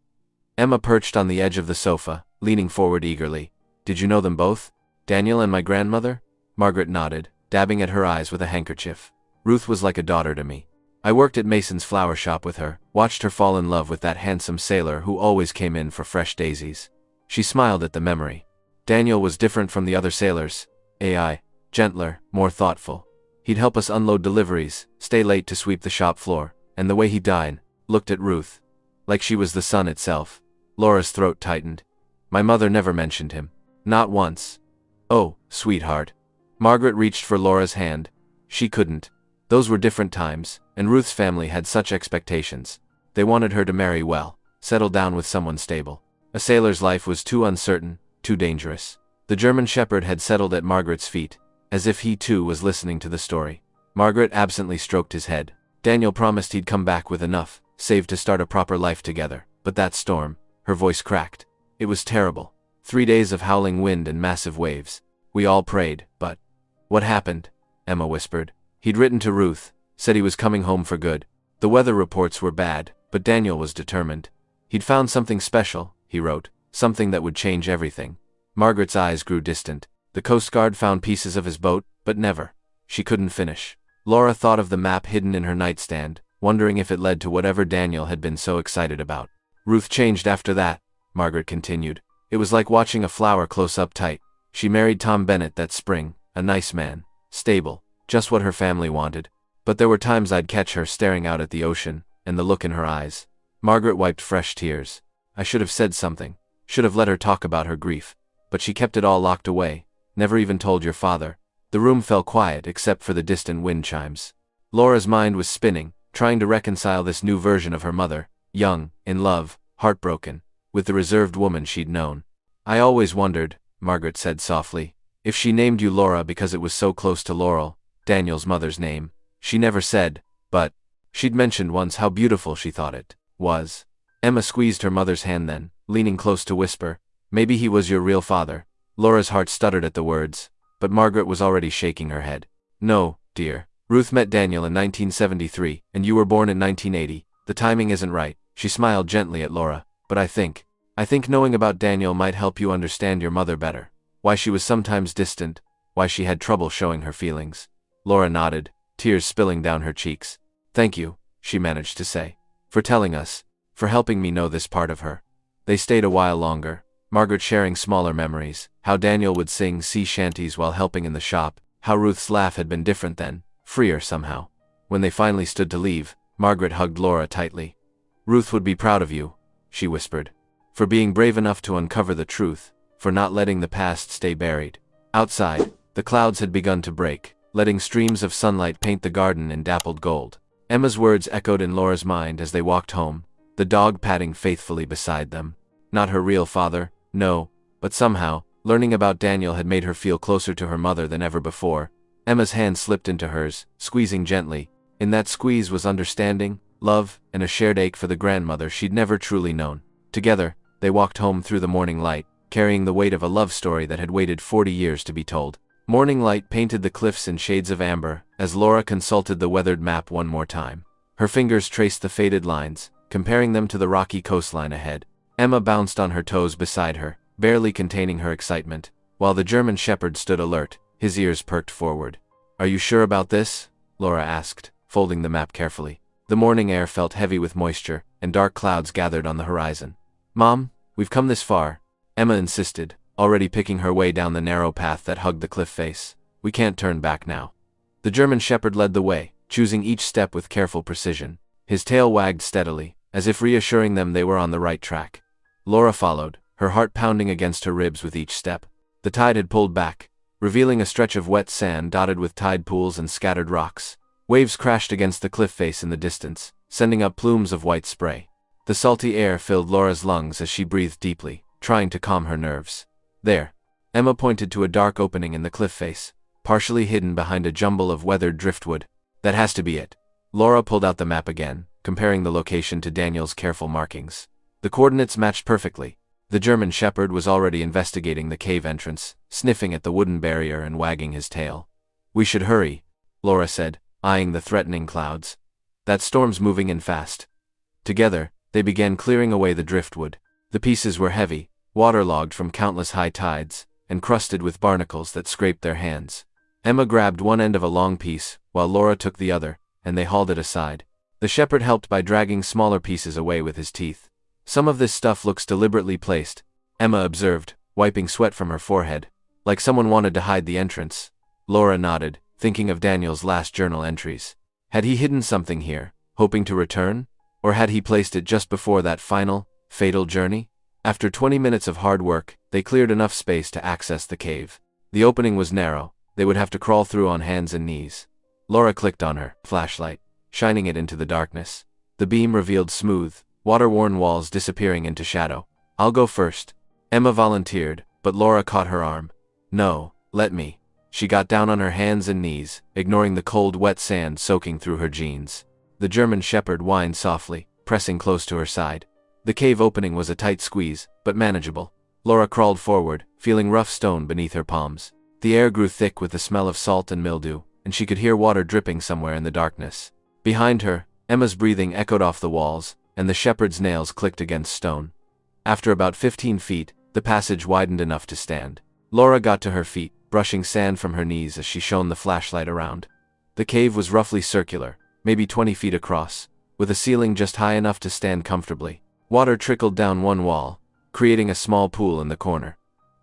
Emma perched on the edge of the sofa, leaning forward eagerly. "Did you know them both? Daniel and my grandmother?" Margaret nodded, dabbing at her eyes with a handkerchief. "Ruth was like a daughter to me. I worked at Mason's flower shop with her, watched her fall in love with that handsome sailor who always came in for fresh daisies." She smiled at the memory. "Daniel was different from the other sailors. Gentler, more thoughtful. He'd help us unload deliveries, stay late to sweep the shop floor, and the way he died," looked at Ruth, like she was the sun itself. Laura's throat tightened. "My mother never mentioned him. Not once." "Oh, sweetheart." Margaret reached for Laura's hand. She couldn't. Those were different times, and Ruth's family had such expectations. They wanted her to marry well, settle down with someone stable. A sailor's life was too uncertain, too dangerous. The German Shepherd had settled at Margaret's feet, as if he too was listening to the story. Margaret absently stroked his head. Daniel promised he'd come back with enough, saved to start a proper life together. But that storm, her voice cracked. It was terrible. 3 days of howling wind and massive waves. We all prayed, but... "What happened?" Emma whispered. "He'd written to Ruth, said he was coming home for good. The weather reports were bad, but Daniel was determined. He'd found something special, he wrote, something that would change everything." Margaret's eyes grew distant. "The Coast Guard found pieces of his boat, but never." She couldn't finish. Laura thought of the map hidden in her nightstand, wondering if it led to whatever Daniel had been so excited about. "Ruth changed after that," Margaret continued. "It was like watching a flower close up tight. She married Tom Bennett that spring, a nice man, stable, just what her family wanted. But there were times I'd catch her staring out at the ocean, and the look in her eyes." Margaret wiped fresh tears. "I should have said something, should have let her talk about her grief. But she kept it all locked away, never even told your father." The room fell quiet except for the distant wind chimes. Laura's mind was spinning, trying to reconcile this new version of her mother, young, in love, heartbroken, with the reserved woman she'd known. "I always wondered," Margaret said softly, "if she named you Laura because it was so close to Laurel, Daniel's mother's name. She never said, but she'd mentioned once how beautiful she thought it was." Emma squeezed her mother's hand then, leaning close to whisper, "Maybe he was your real father." Laura's heart stuttered at the words, but Margaret was already shaking her head. "No, dear. Ruth met Daniel in 1973, and you were born in 1980. The timing isn't right." She smiled gently at Laura. "But I think knowing about Daniel might help you understand your mother better. Why she was sometimes distant, why she had trouble showing her feelings." Laura nodded. tears spilling down her cheeks. "Thank you," she managed to say, "for telling us, for helping me know this part of her." They stayed a while longer, Margaret sharing smaller memories, how Daniel would sing sea shanties while helping in the shop, how Ruth's laugh had been different then, freer somehow. When they finally stood to leave, Margaret hugged Laura tightly. "Ruth would be proud of you," she whispered, "for being brave enough to uncover the truth, for not letting the past stay buried." Outside, the clouds had begun to break, letting streams of sunlight paint the garden in dappled gold. Emma's words echoed in Laura's mind as they walked home, the dog padding faithfully beside them. Not her real father, no, but somehow, learning about Daniel had made her feel closer to her mother than ever before. Emma's hand slipped into hers, squeezing gently. In that squeeze was understanding, love, and a shared ache for the grandmother she'd never truly known. Together, they walked home through the morning light, carrying the weight of a love story that had waited 40 years to be told. Morning light painted the cliffs in shades of amber, as Laura consulted the weathered map one more time. Her fingers traced the faded lines, comparing them to the rocky coastline ahead. Emma bounced on her toes beside her, barely containing her excitement, while the German shepherd stood alert, his ears perked forward. "Are you sure about this?" Laura asked, folding the map carefully. The morning air felt heavy with moisture, and dark clouds gathered on the horizon. "Mom, we've come this far," Emma insisted, already picking her way down the narrow path that hugged the cliff face. "We can't turn back now." The German shepherd led the way, choosing each step with careful precision. His tail wagged steadily, as if reassuring them they were on the right track. Laura followed, her heart pounding against her ribs with each step. The tide had pulled back, revealing a stretch of wet sand dotted with tide pools and scattered rocks. Waves crashed against the cliff face in the distance, sending up plumes of white spray. The salty air filled Laura's lungs as she breathed deeply, trying to calm her nerves. "There." Emma pointed to a dark opening in the cliff face, partially hidden behind a jumble of weathered driftwood. "That has to be it." Laura pulled out the map again, comparing the location to Daniel's careful markings. The coordinates matched perfectly. The German shepherd was already investigating the cave entrance, sniffing at the wooden barrier and wagging his tail. "We should hurry," Laura said, eyeing the threatening clouds. "That storm's moving in fast." Together, they began clearing away the driftwood. The pieces were heavy, waterlogged from countless high tides, and crusted with barnacles that scraped their hands. Emma grabbed one end of a long piece, while Laura took the other, and they hauled it aside. The shepherd helped by dragging smaller pieces away with his teeth. "Some of this stuff looks deliberately placed," Emma observed, wiping sweat from her forehead, "like someone wanted to hide the entrance." Laura nodded, thinking of Daniel's last journal entries. Had he hidden something here, hoping to return? Or had he placed it just before that final, fatal journey? After 20 minutes of hard work, they cleared enough space to access the cave. The opening was narrow, they would have to crawl through on hands and knees. Laura clicked on her flashlight, shining it into the darkness. The beam revealed smooth, water-worn walls disappearing into shadow. "I'll go first," Emma volunteered, but Laura caught her arm. "No, let me." She got down on her hands and knees, ignoring the cold, wet sand soaking through her jeans. The German shepherd whined softly, pressing close to her side. The cave opening was a tight squeeze, but manageable. Laura crawled forward, feeling rough stone beneath her palms. The air grew thick with the smell of salt and mildew, and she could hear water dripping somewhere in the darkness. Behind her, Emma's breathing echoed off the walls, and the shepherd's nails clicked against stone. After about 15 feet, the passage widened enough to stand. Laura got to her feet, brushing sand from her knees as she shone the flashlight around. The cave was roughly circular, maybe 20 feet across, with a ceiling just high enough to stand comfortably. Water trickled down one wall, creating a small pool in the corner.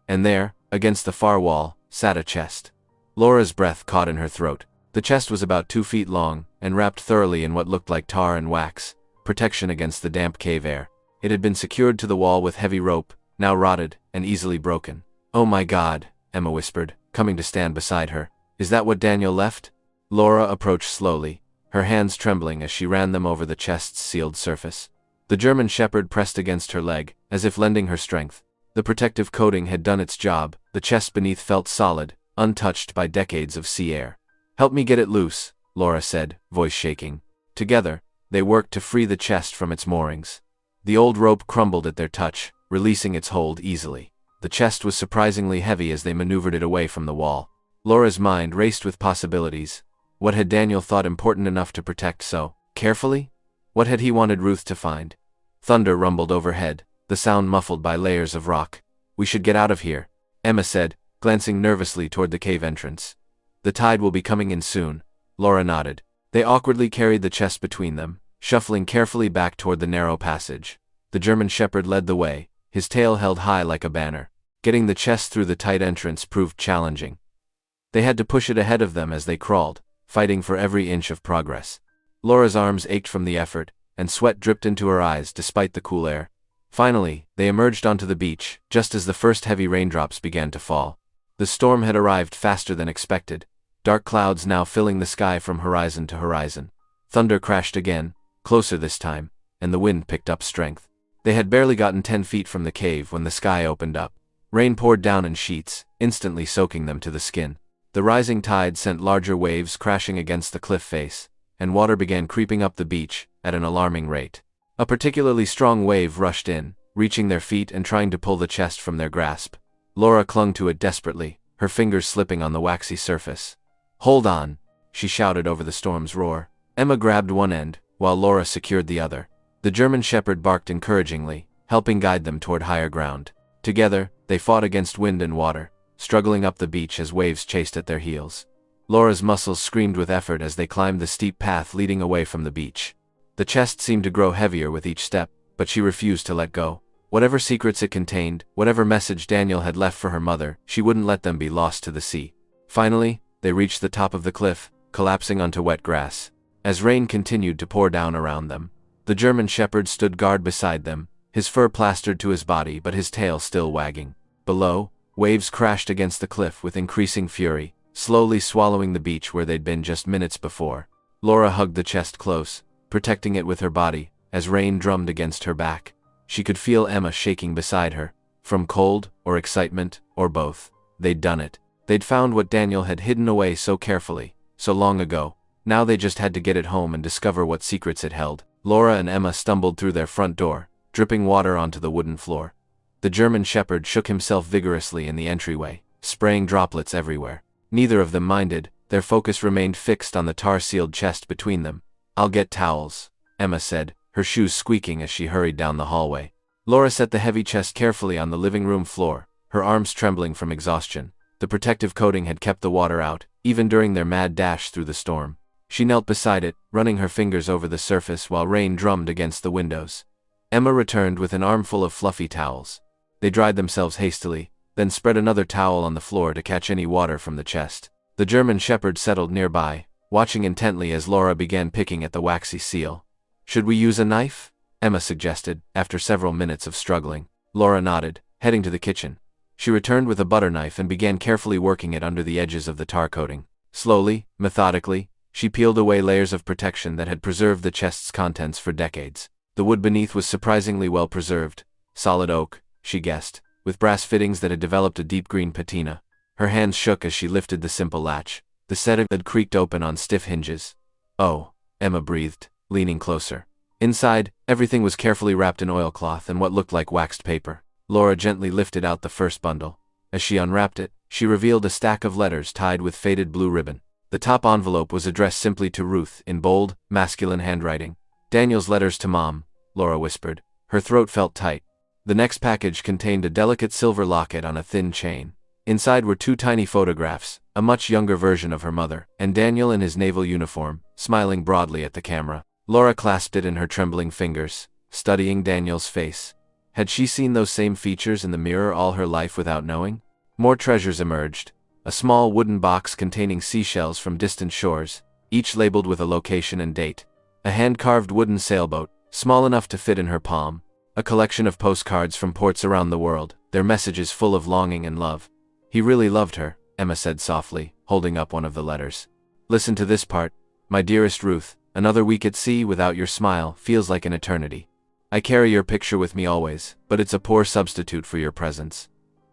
And there, against the far wall, sat a chest. Laura's breath caught in her throat. The chest was about 2 feet long, and wrapped thoroughly in what looked like tar and wax, protection against the damp cave air. It had been secured to the wall with heavy rope, now rotted and easily broken. "Oh my God," Emma whispered, coming to stand beside her. "Is that what Daniel left?" Laura approached slowly, her hands trembling as she ran them over the chest's sealed surface. The German shepherd pressed against her leg, as if lending her strength. The protective coating had done its job, the chest beneath felt solid, untouched by decades of sea air. "Help me get it loose," Laura said, voice shaking. Together, they worked to free the chest from its moorings. The old rope crumbled at their touch, releasing its hold easily. The chest was surprisingly heavy as they maneuvered it away from the wall. Laura's mind raced with possibilities. What had Daniel thought important enough to protect so carefully? What had he wanted Ruth to find? Thunder rumbled overhead, the sound muffled by layers of rock. "We should get out of here," Emma said, glancing nervously toward the cave entrance. "The tide will be coming in soon." Laura nodded. They awkwardly carried the chest between them, shuffling carefully back toward the narrow passage. The German Shepherd led the way, his tail held high like a banner. Getting the chest through the tight entrance proved challenging. They had to push it ahead of them as they crawled, fighting for every inch of progress. Laura's arms ached from the effort, and sweat dripped into her eyes despite the cool air. Finally, they emerged onto the beach, just as the first heavy raindrops began to fall. The storm had arrived faster than expected, dark clouds now filling the sky from horizon to horizon. Thunder crashed again, closer this time, and the wind picked up strength. They had barely gotten 10 feet from the cave when the sky opened up. Rain poured down in sheets, instantly soaking them to the skin. The rising tide sent larger waves crashing against the cliff face, and water began creeping up the beach at an alarming rate. A particularly strong wave rushed in, reaching their feet and trying to pull the chest from their grasp. Laura clung to it desperately, her fingers slipping on the waxy surface. "Hold on," she shouted over the storm's roar. Emma grabbed one end, while Laura secured the other. The German Shepherd barked encouragingly, helping guide them toward higher ground. Together, they fought against wind and water, struggling up the beach as waves chased at their heels. Laura's muscles screamed with effort as they climbed the steep path leading away from the beach. The chest seemed to grow heavier with each step, but she refused to let go. Whatever secrets it contained, whatever message Daniel had left for her mother, she wouldn't let them be lost to the sea. Finally, they reached the top of the cliff, collapsing onto wet grass. As rain continued to pour down around them, the German Shepherd stood guard beside them, his fur plastered to his body but his tail still wagging. Below, waves crashed against the cliff with increasing fury, slowly swallowing the beach where they'd been just minutes before. Laura hugged the chest close, protecting it with her body, as rain drummed against her back. She could feel Emma shaking beside her, from cold, or excitement, or both. They'd done it. They'd found what Daniel had hidden away so carefully, so long ago. Now they just had to get it home and discover what secrets it held. Laura and Emma stumbled through their front door, dripping water onto the wooden floor. The German Shepherd shook himself vigorously in the entryway, spraying droplets everywhere. Neither of them minded, their focus remained fixed on the tar-sealed chest between them. "I'll get towels," Emma said, her shoes squeaking as she hurried down the hallway. Laura set the heavy chest carefully on the living room floor, her arms trembling from exhaustion. The protective coating had kept the water out, even during their mad dash through the storm. She knelt beside it, running her fingers over the surface while rain drummed against the windows. Emma returned with an armful of fluffy towels. They dried themselves hastily, then spread another towel on the floor to catch any water from the chest. The German Shepherd settled nearby, watching intently as Laura began picking at the waxy seal. "Should we use a knife?" Emma suggested, after several minutes of struggling. Laura nodded, heading to the kitchen. She returned with a butter knife and began carefully working it under the edges of the tar coating. Slowly, methodically, she peeled away layers of protection that had preserved the chest's contents for decades. The wood beneath was surprisingly well preserved. Solid oak, she guessed, with brass fittings that had developed a deep green patina. Her hands shook as she lifted the simple latch. The setting had creaked open on stiff hinges. "Oh," Emma breathed, leaning closer. Inside, everything was carefully wrapped in oilcloth and what looked like waxed paper. Laura gently lifted out the first bundle. As she unwrapped it, she revealed a stack of letters tied with faded blue ribbon. The top envelope was addressed simply to Ruth in bold, masculine handwriting. "Daniel's letters to Mom," Laura whispered. Her throat felt tight. The next package contained a delicate silver locket on a thin chain. Inside were 2 tiny photographs, a much younger version of her mother, and Daniel in his naval uniform, smiling broadly at the camera. Laura clasped it in her trembling fingers, studying Daniel's face. Had she seen those same features in the mirror all her life without knowing? More treasures emerged. A small wooden box containing seashells from distant shores, each labeled with a location and date. A hand-carved wooden sailboat, small enough to fit in her palm. A collection of postcards from ports around the world, their messages full of longing and love. "He really loved her," Emma said softly, holding up one of the letters. "Listen to this part. My dearest Ruth, another week at sea without your smile feels like an eternity. I carry your picture with me always, but it's a poor substitute for your presence."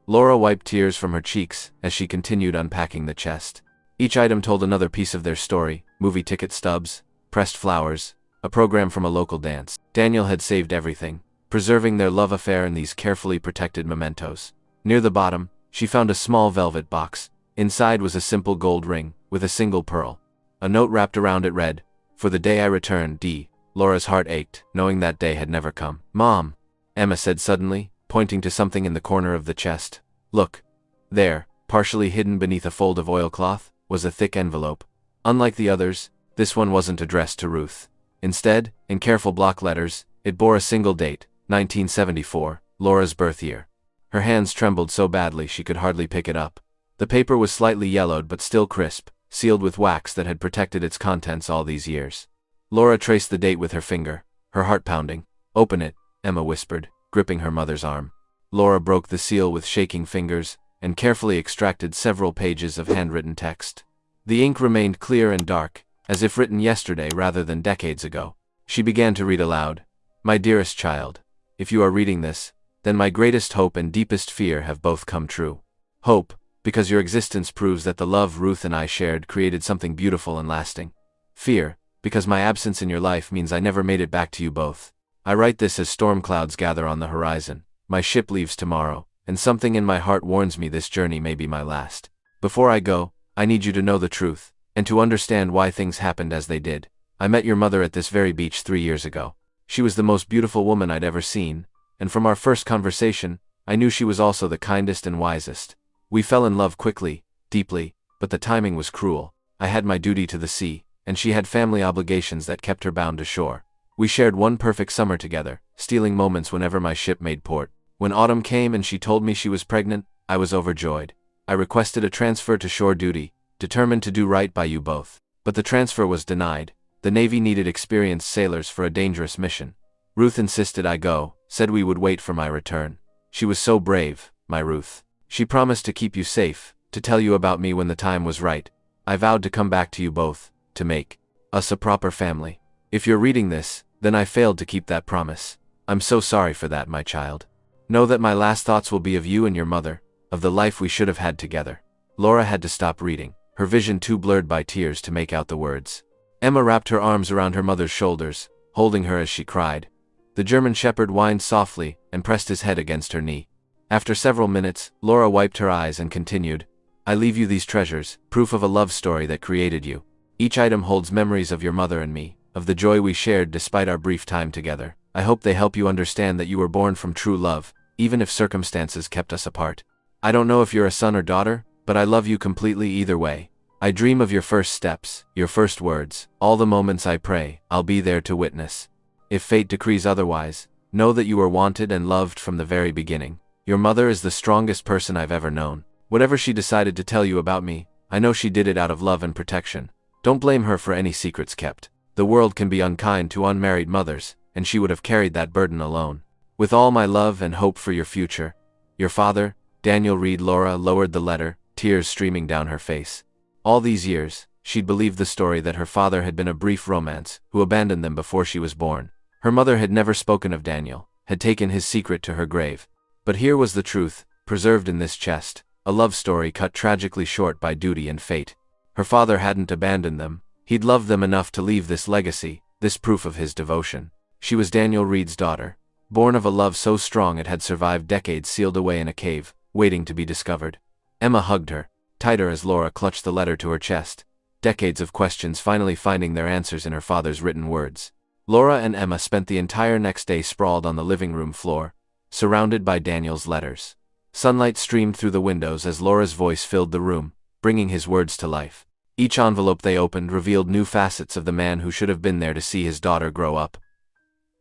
Laura wiped tears from her cheeks as she continued unpacking the chest. Each item told another piece of their story: movie ticket stubs, pressed flowers, a program from a local dance. Daniel had saved everything, preserving their love affair in these carefully protected mementos. Near the bottom, she found a small velvet box. Inside was a simple gold ring, with a single pearl. A note wrapped around it read, "For the day I return, D." Laura's heart ached, knowing that day had never come. "Mom," Emma said suddenly, pointing to something in the corner of the chest. "Look. There, partially hidden beneath a fold of oilcloth, was a thick envelope. Unlike the others, this one wasn't addressed to Ruth. Instead, in careful block letters, it bore a single date, 1974, Laura's birth year. Her hands trembled so badly she could hardly pick it up. The paper was slightly yellowed but still crisp, sealed with wax that had protected its contents all these years. Laura traced the date with her finger, her heart pounding. "Open it," Emma whispered, gripping her mother's arm. Laura broke the seal with shaking fingers, and carefully extracted several pages of handwritten text. The ink remained clear and dark, as if written yesterday rather than decades ago. She began to read aloud. "My dearest child, if you are reading this, then my greatest hope and deepest fear have both come true. Hope, because your existence proves that the love Ruth and I shared created something beautiful and lasting. Fear, because my absence in your life means I never made it back to you both. I write this as storm clouds gather on the horizon. My ship leaves tomorrow, and something in my heart warns me this journey may be my last. Before I go, I need you to know the truth, and to understand why things happened as they did. I met your mother at this very beach 3 years ago. She was the most beautiful woman I'd ever seen, and from our first conversation, I knew she was also the kindest and wisest. We fell in love quickly, deeply, but the timing was cruel. I had my duty to the sea, and she had family obligations that kept her bound to shore. We shared one perfect summer together, stealing moments whenever my ship made port. When autumn came and she told me she was pregnant, I was overjoyed. I requested a transfer to shore duty, determined to do right by you both. But the transfer was denied. The Navy needed experienced sailors for a dangerous mission. Ruth insisted I go, said we would wait for my return. She was so brave, my Ruth. She promised to keep you safe, to tell you about me when the time was right. I vowed to come back to you both, to make us a proper family. If you're reading this, then I failed to keep that promise. I'm so sorry for that, my child. Know that my last thoughts will be of you and your mother, of the life we should have had together." Laura had to stop reading, her vision too blurred by tears to make out the words. Emma wrapped her arms around her mother's shoulders, holding her as she cried. The German shepherd whined softly and pressed his head against her knee. After several minutes, Laura wiped her eyes and continued, "I leave you these treasures, proof of a love story that created you. Each item holds memories of your mother and me, of the joy we shared despite our brief time together. I hope they help you understand that you were born from true love, even if circumstances kept us apart. I don't know if you're a son or daughter, but I love you completely either way. I dream of your first steps, your first words, all the moments I pray, I'll be there to witness. If fate decrees otherwise, know that you were wanted and loved from the very beginning. Your mother is the strongest person I've ever known. Whatever she decided to tell you about me, I know she did it out of love and protection. Don't blame her for any secrets kept. The world can be unkind to unmarried mothers, and she would have carried that burden alone. With all my love and hope for your future. Your father, Daniel Reed." Laura lowered the letter, tears streaming down her face. All these years, she'd believed the story that her father had been a brief romance, who abandoned them before she was born. Her mother had never spoken of Daniel, had taken his secret to her grave. But here was the truth, preserved in this chest, a love story cut tragically short by duty and fate. Her father hadn't abandoned them, he'd loved them enough to leave this legacy, this proof of his devotion. She was Daniel Reed's daughter, born of a love so strong it had survived decades sealed away in a cave, waiting to be discovered. Emma hugged her, tighter as Laura clutched the letter to her chest, decades of questions finally finding their answers in her father's written words. Laura and Emma spent the entire next day sprawled on the living room floor, surrounded by Daniel's letters. Sunlight streamed through the windows as Laura's voice filled the room, bringing his words to life. Each envelope they opened revealed new facets of the man who should have been there to see his daughter grow up.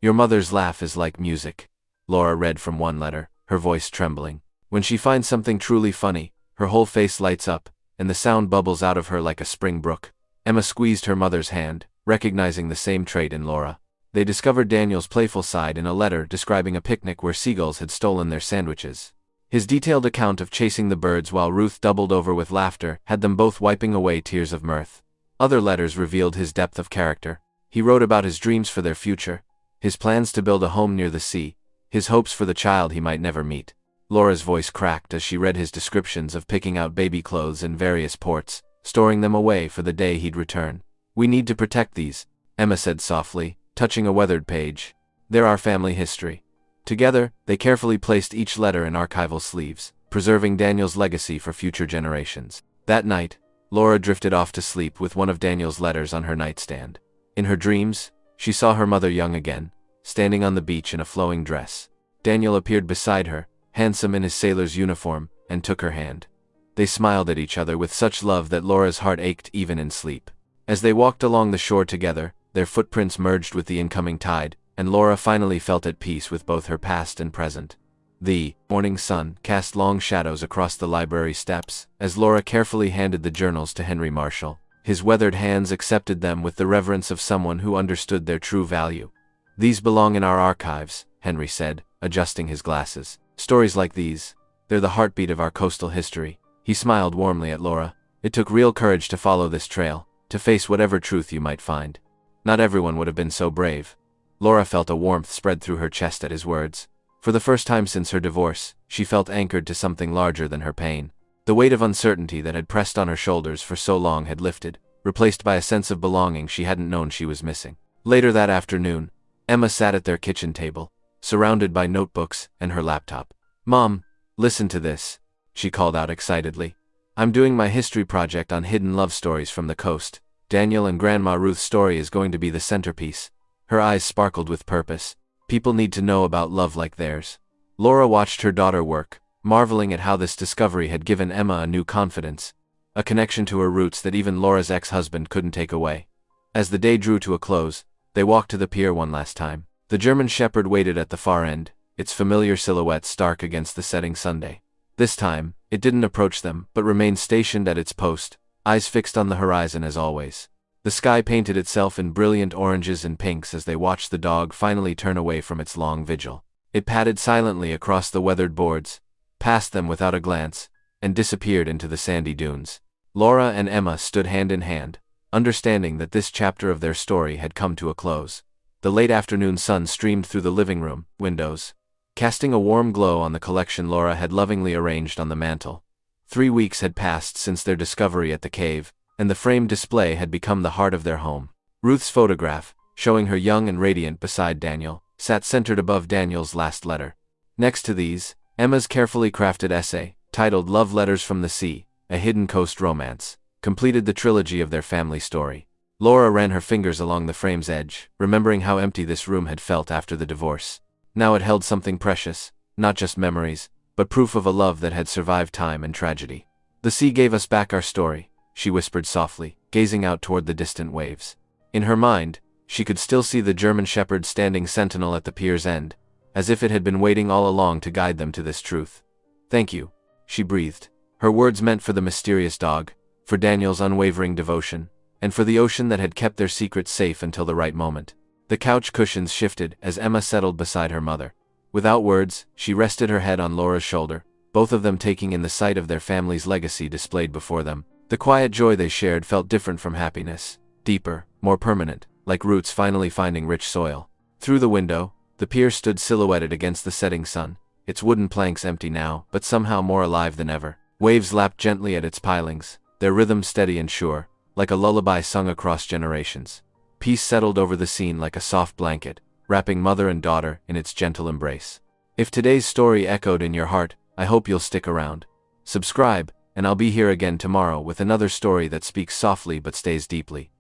"Your mother's laugh is like music," Laura read from one letter, her voice trembling. "When she finds something truly funny, her whole face lights up, and the sound bubbles out of her like a spring brook." Emma squeezed her mother's hand, recognizing the same trait in Laura. They discovered Daniel's playful side in a letter describing a picnic where seagulls had stolen their sandwiches. His detailed account of chasing the birds while Ruth doubled over with laughter had them both wiping away tears of mirth. Other letters revealed his depth of character. He wrote about his dreams for their future, his plans to build a home near the sea, his hopes for the child he might never meet. Laura's voice cracked as she read his descriptions of picking out baby clothes in various ports, storing them away for the day he'd return. "We need to protect these," Emma said softly, touching a weathered page. "They're our family history." Together, they carefully placed each letter in archival sleeves, preserving Daniel's legacy for future generations. That night, Laura drifted off to sleep with one of Daniel's letters on her nightstand. In her dreams, she saw her mother young again, standing on the beach in a flowing dress. Daniel appeared beside her, handsome in his sailor's uniform, and took her hand. They smiled at each other with such love that Laura's heart ached even in sleep. As they walked along the shore together, their footprints merged with the incoming tide, and Laura finally felt at peace with both her past and present. The morning sun cast long shadows across the library steps as Laura carefully handed the journals to Henry Marshall. His weathered hands accepted them with the reverence of someone who understood their true value. "These belong in our archives," Henry said, adjusting his glasses. "Stories like these, they're the heartbeat of our coastal history." He smiled warmly at Laura. "It took real courage to follow this trail, to face whatever truth you might find. Not everyone would have been so brave." Laura felt a warmth spread through her chest at his words. For the first time since her divorce, she felt anchored to something larger than her pain. The weight of uncertainty that had pressed on her shoulders for so long had lifted, replaced by a sense of belonging she hadn't known she was missing. Later that afternoon, Emma sat at their kitchen table, surrounded by notebooks and her laptop. "Mom, listen to this," she called out excitedly. "I'm doing my history project on hidden love stories from the coast. Daniel and Grandma Ruth's story is going to be the centerpiece." Her eyes sparkled with purpose. "People need to know about love like theirs." Laura watched her daughter work, marveling at how this discovery had given Emma a new confidence, a connection to her roots that even Laura's ex-husband couldn't take away. As the day drew to a close, they walked to the pier one last time. The German Shepherd waited at the far end, its familiar silhouette stark against the setting sunday. This time, it didn't approach them, but remained stationed at its post, eyes fixed on the horizon as always. The sky painted itself in brilliant oranges and pinks as they watched the dog finally turn away from its long vigil. It padded silently across the weathered boards, passed them without a glance, and disappeared into the sandy dunes. Laura and Emma stood hand in hand, understanding that this chapter of their story had come to a close. The late afternoon sun streamed through the living room windows, casting a warm glow on the collection Laura had lovingly arranged on the mantel. 3 weeks had passed since their discovery at the cave, and the framed display had become the heart of their home. Ruth's photograph, showing her young and radiant beside Daniel, sat centered above Daniel's last letter. Next to these, Emma's carefully crafted essay, titled Love Letters from the Sea, a Hidden Coast Romance, completed the trilogy of their family story. Laura ran her fingers along the frame's edge, remembering how empty this room had felt after the divorce. Now it held something precious, not just memories, but proof of a love that had survived time and tragedy. "The sea gave us back our story," she whispered softly, gazing out toward the distant waves. In her mind, she could still see the German Shepherd standing sentinel at the pier's end, as if it had been waiting all along to guide them to this truth. "Thank you," she breathed. Her words meant for the mysterious dog, for Daniel's unwavering devotion, and for the ocean that had kept their secret safe until the right moment. The couch cushions shifted as Emma settled beside her mother. Without words, she rested her head on Laura's shoulder, both of them taking in the sight of their family's legacy displayed before them. The quiet joy they shared felt different from happiness, deeper, more permanent, like roots finally finding rich soil. Through the window, the pier stood silhouetted against the setting sun, its wooden planks empty now, but somehow more alive than ever. Waves lapped gently at its pilings, their rhythm steady and sure, like a lullaby sung across generations. Peace settled over the scene like a soft blanket, wrapping mother and daughter in its gentle embrace. If today's story echoed in your heart, I hope you'll stick around. Subscribe, and I'll be here again tomorrow with another story that speaks softly but stays deeply.